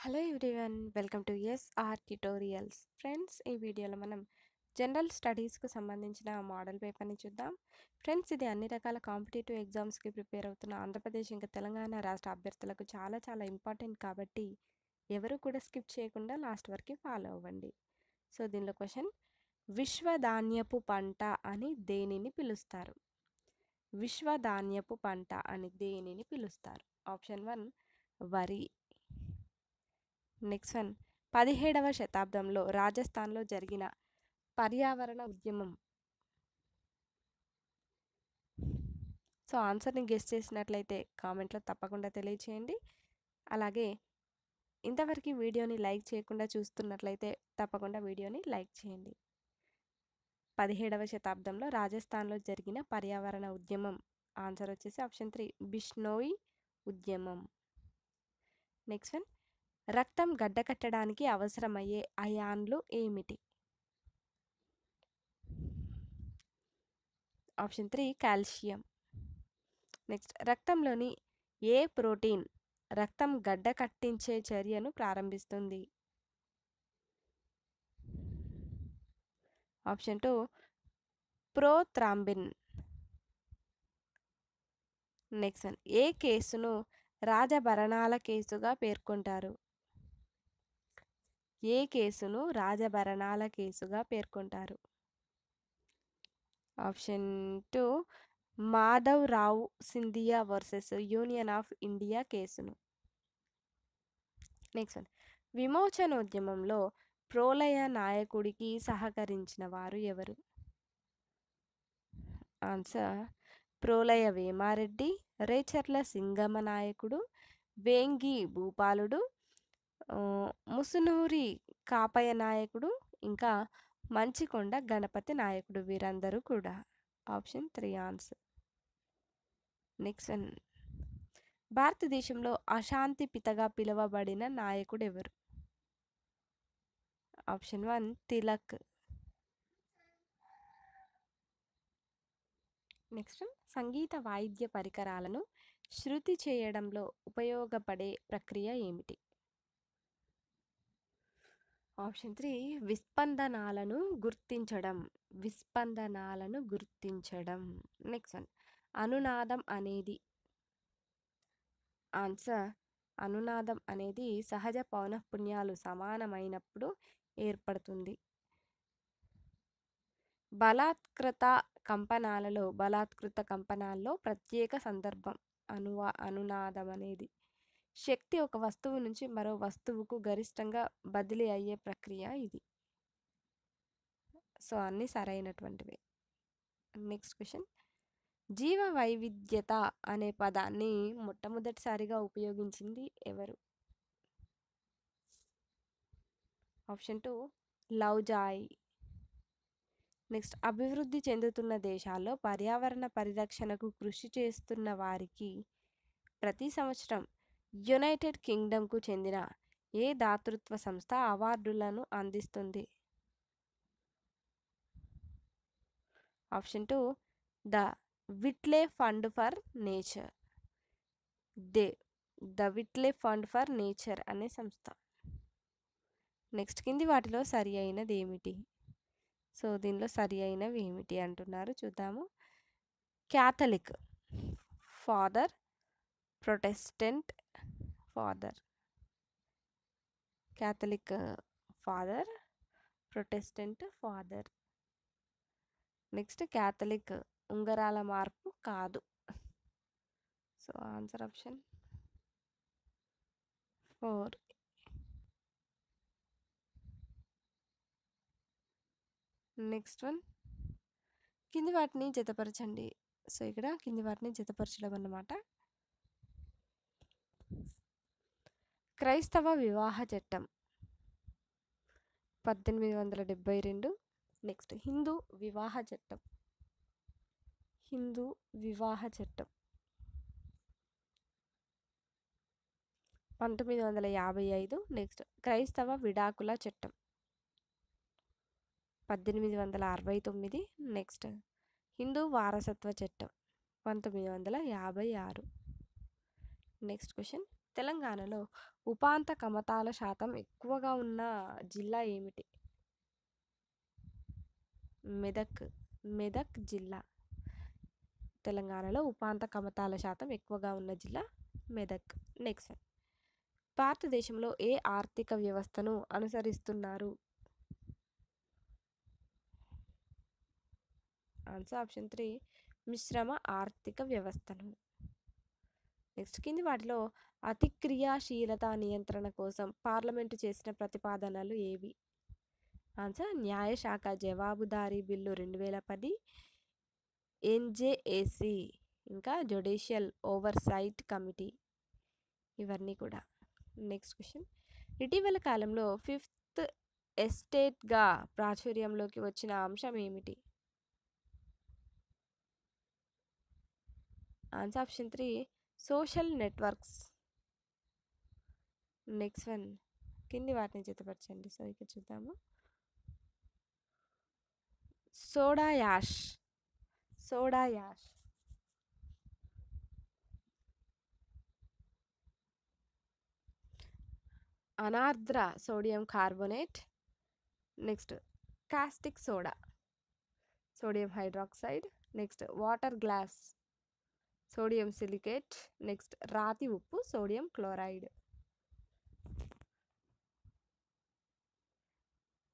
Hello everyone, welcome to SR tutorials. Friends, ఈ వీడియోలో మనం జనరల్ స్టడీస్కు సంబంధించిన మోడల్ పేపర్ని చూద్దాం. ఫ్రెండ్స్, ఇది అన్ని రకాల కాంపిటేటివ్ ఎగ్జామ్స్కి ప్రిపేర్ అవుతున్న ఆంధ్రప్రదేశ్ ఇంకా తెలంగాణ రాష్ట్ర అభ్యర్థులకు చాలా ఇంపార్టెంట్ కాబట్టి ఎవరు కూడా స్కిప్ చేయకుండా లాస్ట్ వరకు ఫాలో అవ్వండి. సో దీనిలో క్వశ్చన్: విశ్వధాన్యపు పంట అని దేనిని పిలుస్తారు? విశ్వధాన్యపు పంట అని దేనిని పిలుస్తారు? ఆప్షన్ 1 వరి. నెక్స్ట్ వన్, 17వ శతాబ్దంలో రాజస్థాన్లో జరిగిన పర్యావరణ ఉద్యమం. సో ఆన్సర్ని గెస్ చేసినట్లయితే కామెంట్లో తప్పకుండా తెలియచేయండి. అలాగే ఇంతవరకు వీడియోని లైక్ చేయకుండా చూస్తున్నట్లయితే తప్పకుండా వీడియోని లైక్ చేయండి. 17వ శతాబ్దంలో రాజస్థాన్లో జరిగిన పర్యావరణ ఉద్యమం. ఆన్సర్ వచ్చేసి ఆప్షన్ 3 బిష్నోయ్ ఉద్యమం. నెక్స్ట్ వన్, రక్తం గడ్డకట్టడానికి అవసరమయ్యే అయాన్లు ఏమిటి? Option 3 calcium. నెక్స్ట్, రక్తంలోని ఏ ప్రోటీన్ రక్తం గడ్డ కట్టించే చర్యను ప్రారంభిస్తుంది? Option 2 prothrombin. నెక్స్ట్ వన్, ఏ కేసును రాజభరణాల కేసుగా పేర్కొంటారు? ఏ కేసును రాజభరణాల కేసుగా పేర్కొంటారు? Option 2 Madhav Rao Scindia versus union of India కేసును. నెక్స్ట్ వన్, విమోచనోద్యమంలో ప్రోలయ నాయకుడికి సహకరించిన వారు ఎవరు? ఆన్సర్ ప్రోలయ వేమారెడ్డి, రేచర్ల సింగమ నాయకుడు, వేంగి భూపాలుడు, ముసునూరి కాపయ నాయకుడు, ఇంకా మంచికొండ గణపతి నాయకుడు. వీరందరూ కూడా. Option 3 answer. నెక్స్ట్ వన్, భారతదేశంలో అశాంతి పితగా పిలువబడిన నాయకుడు ఎవరు? ఆప్షన్ 1 తిలక్. నెక్స్ట్, సంగీత వాయిద్య పరికరాలను శృతి చేయడంలో ఉపయోగపడే ప్రక్రియ ఏమిటి? ఆప్షన్ 3 విస్పందనాలను గుర్తించడం. విస్పందనాలను గుర్తించడం. నెక్స్ట్ వన్, అనునాదం అనేది. ఆన్సర్ అనునాదం అనేది సహజ పౌనఃపున్యాలు సమానమైనప్పుడు ఏర్పడుతుంది. బలాత్కృత కంపనాల్లో ప్రత్యేక సందర్భం అనునాదం అనేది. శక్తి ఒక వస్తువు నుంచి మరో వస్తువుకు గరిష్టంగా బదిలీ అయ్యే ప్రక్రియ ఇది. సో అన్నీ సరైనటువంటివే. నెక్స్ట్ క్వశ్చన్, జీవ వైవిధ్యత అనే పదాన్ని మొట్టమొదటిసారిగా ఉపయోగించింది ఎవరు? ఆప్షన్ 2 లౌజాయ్. నెక్స్ట్, అభివృద్ధి చెందుతున్న దేశాల్లో పర్యావరణ పరిరక్షణకు కృషి చేస్తున్న వారికి ప్రతి సంవత్సరం యునైటెడ్ కింగ్డమ్కు చెందిన ఏ దాతృత్వ సంస్థ అవార్డులను అందిస్తుంది? Option 2 the Whitley fund for nature. The Whitley fund for nature అనే సంస్థ. నెక్స్ట్, కింది వాటిలో సరి అయినది ఏమిటి? సో దీనిలో సరి అయినవి ఏమిటి అంటున్నారు, చూద్దాము. Catholic father, Protestant father. Catholic father, Protestant father. Next, Catholic ఉంగరాల మార్పు కాదు. So answer option 4. Next one, కింది వాటిని జతపరచండి. సో ఇక్కడ కింది వాటిని జతపరచడం అన్నమాట. క్రైస్తవ వివాహ చట్టం 1872. నెక్స్ట్, హిందూ వివాహ చట్టం 1955. నెక్స్ట్, క్రైస్తవ విడాకుల చట్టం 1869. నెక్స్ట్, హిందూ వారసత్వ చట్టం 1956. నెక్స్ట్ క్వశ్చన్, తెలంగాణలో ఉపాంత కమతాల శాతం ఎక్కువగా ఉన్న జిల్లా ఏమిటి? మెదక్. మెదక్ జిల్లా. తెలంగాణలో ఉపాంత కమతాల శాతం ఎక్కువగా ఉన్న జిల్లా మెదక్. Next one. భారతదేశంలో ఏ ఆర్థిక వ్యవస్థను అనుసరిస్తున్నారు? ఆన్సర్ ఆప్షన్ 3 మిశ్రమ ఆర్థిక వ్యవస్థను. నెక్స్ట్ కింది వాటిలో అతి క్రియాశీలత నియంత్రణ కోసం పార్లమెంటు చేసిన ప్రతిపాదనలు ఏవి? ఆన్సర్ న్యాయశాఖ జవాబుదారీ బిల్లు 2010, ఎన్జేఏసి, ఇంకా జ్యుడిషియల్ ఓవర్సైట్ కమిటీ, ఇవన్నీ కూడా. Next question. ఇటీవల కాలంలో ఫిఫ్త్ ఎస్టేట్గా ప్రాచుర్యంలోకి వచ్చిన అంశం ఏమిటి? Answer option 3 social networks. Next one. కింది వాటిని జతపరచండి. సో ఇక్కడ చూద్దాము. Soda ash. Soda ash. అనార్ద్ర sodium carbonate. Next caustic soda, sodium hydroxide. Next water glass, sodium silicate. Next రాతి ఉప్పు, sodium chloride.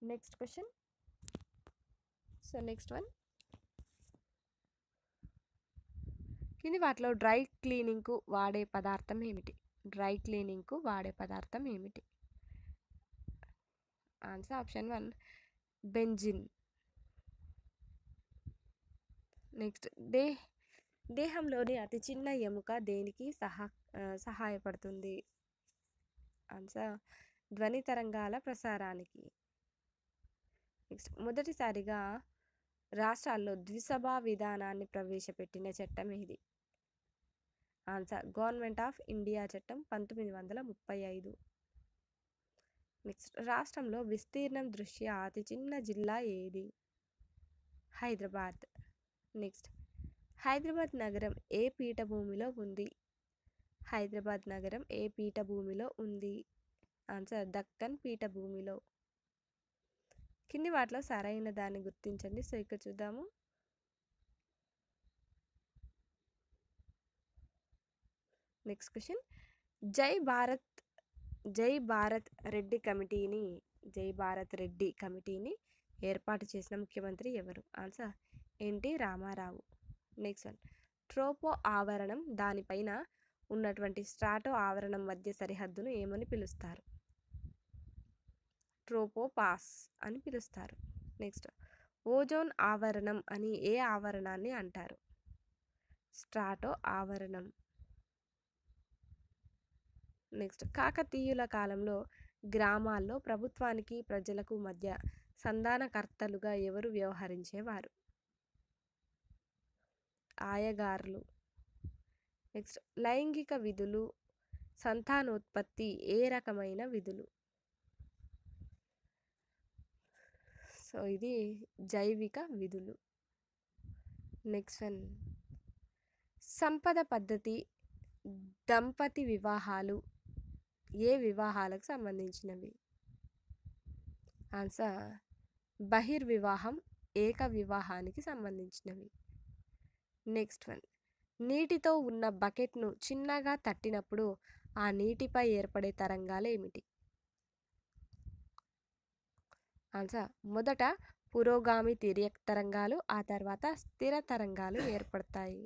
Next question. So next one. కింది వాటిలో డ్రై క్లీనింగ్కు వాడే పదార్థం ఏమిటి? డ్రై క్లీనింగ్కు వాడే పదార్థం ఏమిటి? Answer option 1 benzene. నెక్స్ట్ దేహంలోని అతి చిన్న ఎముక దేనికి సహాయపడుతుంది? ఆన్సర్ ధ్వని తరంగాల ప్రసారానికి. నెక్స్ట్ మొదటిసారిగా రాష్ట్రాల్లో ద్విసభా విధానాన్ని ప్రవేశపెట్టిన చట్టం ఏది? ఆన్సర్ గవర్నమెంట్ ఆఫ్ ఇండియా చట్టం 1935. నెక్స్ట్ రాష్ట్రంలో విస్తీర్ణం దృష్ట్యా అతి చిన్న జిల్లా ఏది? హైదరాబాద్. నెక్స్ట్ హైదరాబాద్ నగరం ఏ పీఠభూమిలో ఉంది? హైదరాబాద్ నగరం ఏ పీఠభూమిలో ఉంది? ఆన్సర్ దక్కన్ పీఠభూమిలో. కింది వాటిలో సరైన దాన్ని గుర్తించండి. సో ఇక్కడ చూద్దాము. Next question. జై భారత్ రెడ్డి కమిటీని ఏర్పాటు చేసిన ముఖ్యమంత్రి ఎవరు? Answer NT Ramarao. Next one. ట్రోపో ఆవరణం దానిపైన ఉన్నటువంటి స్ట్రాటో ఆవరణం మధ్య సరిహద్దును ఏమని పిలుస్తారు? ట్రోపో పాస్ అని పిలుస్తారు. నెక్స్ట్ ఓజోన్ ఆవరణం అని ఏ ఆవరణాన్ని అంటారు? స్ట్రాటో ఆవరణం. నెక్స్ట్ కాకతీయుల కాలంలో గ్రామాల్లో ప్రభుత్వానికి ప్రజలకు మధ్య సంధానకర్తలుగా ఎవరు వ్యవహరించేవారు? ఆయగారులు. నెక్స్ట్ లైంగిక విధులు, సంతానోత్పత్తి ఏ రకమైన విధులు? సో ఇది జైవిక విధులు. Next one. సంపద పద్ధతి దంపతి వివాహాలు ఏ వివాహాలకు సంబంధించినవి? ఆన్సర్ బహిర్వివాహం, ఏక వివాహానికి సంబంధించినవి. Next one. నీటితో ఉన్న బకెట్ను చిన్నగా తట్టినప్పుడు ఆ నీటిపై ఏర్పడే తరంగాలు ఏమిటి? ఆన్సర్ మొదట పురోగామి తిర్యక్ తరంగాలు, ఆ తర్వాత స్థిర తరంగాలు ఏర్పడతాయి.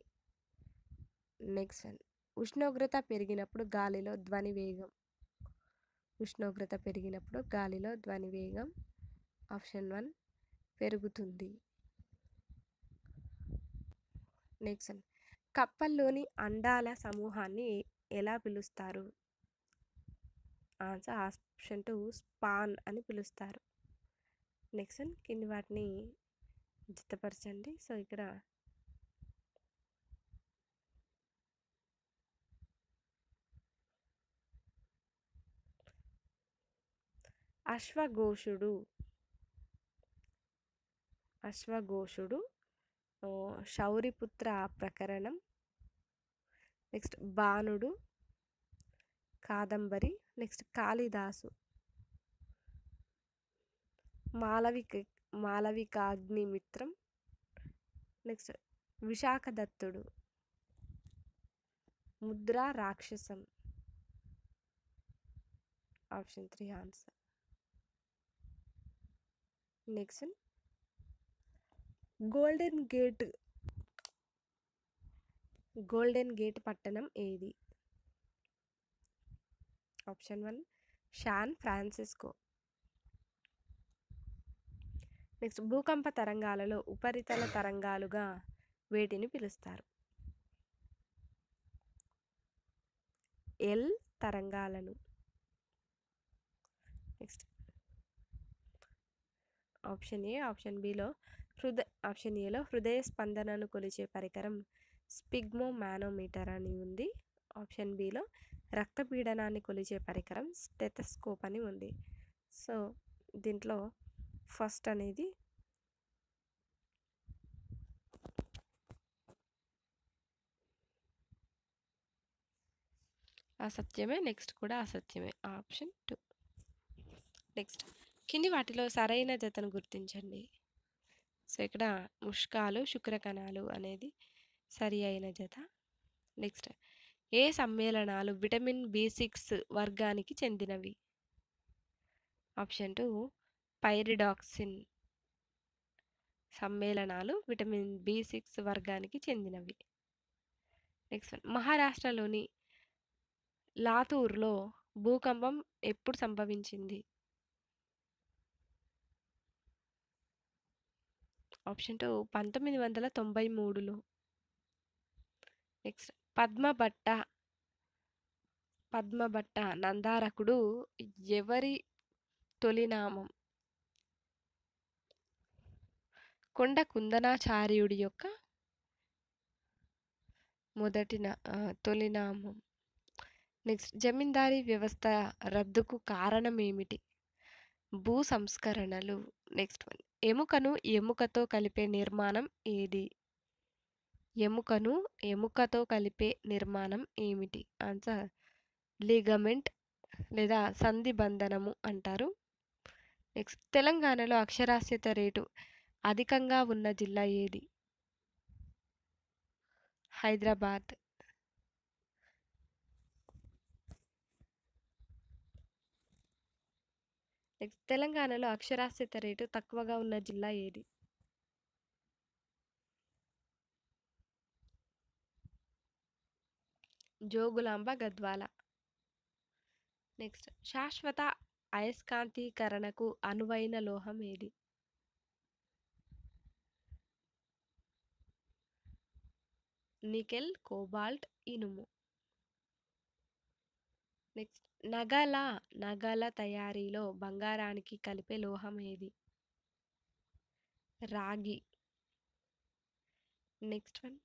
Next one. ఉష్ణోగ్రత పెరిగినప్పుడు గాలిలో ధ్వని వేగం. ఉష్ణోగ్రత పెరిగినప్పుడు గాలిలో ధ్వని వేగం ఆప్షన్ 1 పెరుగుతుంది. Next one. కప్పల్లోని అండాల సమూహాన్ని ఎలా పిలుస్తారు? ఆన్సర్ ఆప్షన్ 2 స్పాన్ అని పిలుస్తారు. Next one. కింది వాటిని జతపరచండి. సో ఇక్కడ అశ్వఘోషుడు, శౌరిపుత్ర ప్రకరణం. నెక్స్ట్ బాణుడు, కాదంబరి. నెక్స్ట్ కాళిదాసు, మాలవిక మాలవికాగ్నిమిత్రం. నెక్స్ట్ విశాఖదత్తుడు, ముద్రా రాక్షసం. Option 3 answer. Next golden gate పట్టణం ఏది? Option 1 San Francisco. నెక్స్ట్ భూకంప తరంగాలలో ఉపరితల తరంగాలుగా వేటిని పిలుస్తారు? ఎల్ తరంగాలను. నెక్స్ట్ ఆప్షన్ ఏలో హృదయ స్పందనను కొలిచే పరికరం స్పిగ్మో మానోమీటర్ అని ఉంది. ఆప్షన్ బిలో రక్తపీడనాన్ని కొలిచే పరికరం స్టెథోస్కోప్ అని ఉంది. సో దీంట్లో ఫస్ట్ అనేది అసత్యమే, నెక్స్ట్ కూడా అసత్యమే. ఆప్షన్ 2. నెక్స్ట్ కింది వాటిలో సరైన జతను గుర్తించండి. సో ఇక్కడ ముష్కాలు శుక్రకణాలు అనేది సరి అయిన జత. నెక్స్ట్ ఏ సమ్మేళనాలు విటమిన్ B6 వర్గానికి చెందినవి? ఆప్షన్ 2 పైరిడాక్సిన్ సమ్మేళనాలు విటమిన్ B6 వర్గానికి చెందినవి. నెక్స్ట్ మహారాష్ట్రలోని లాతూర్లో భూకంపం ఎప్పుడు సంభవించింది? ఆప్షన్ 2 1993లో. నెక్స్ట్ పద్మభట్ట నందారకుడు ఎవరి తొలినామం? కొండ కుందనాచార్యుడి యొక్క తొలినామం. నెక్స్ట్ జమీందారీ వ్యవస్థ రద్దుకు కారణం ఏమిటి? భూ సంస్కరణలు. నెక్స్ట్ వన్ ఎముకను ఎముకతో కలిపే నిర్మాణం ఏది? ఎముకను ఎముకతో కలిపే నిర్మాణం ఏమిటి? ఆన్సర్ లిగమెంట్ లేదా సంధి బంధనము అంటారు. నెక్స్ట్ తెలంగాణలో అక్షరాస్యత రేటు అధికంగా ఉన్న జిల్లా ఏది? హైదరాబాద్. నెక్స్ట్ తెలంగాణలో అక్షరాస్యత రేటు తక్కువగా ఉన్న జిల్లా ఏది? జోగులాంబ గద్వాల. నెక్స్ట్ శాశ్వత అయస్కాంతీకరణకు అనువైన లోహం ఏది? నికెల్, కోబాల్ట్, ఇనుము. నెక్స్ట్ నగల తయారీలో బంగారానికి కలిపే లోహం ఏది? రాగి. Next one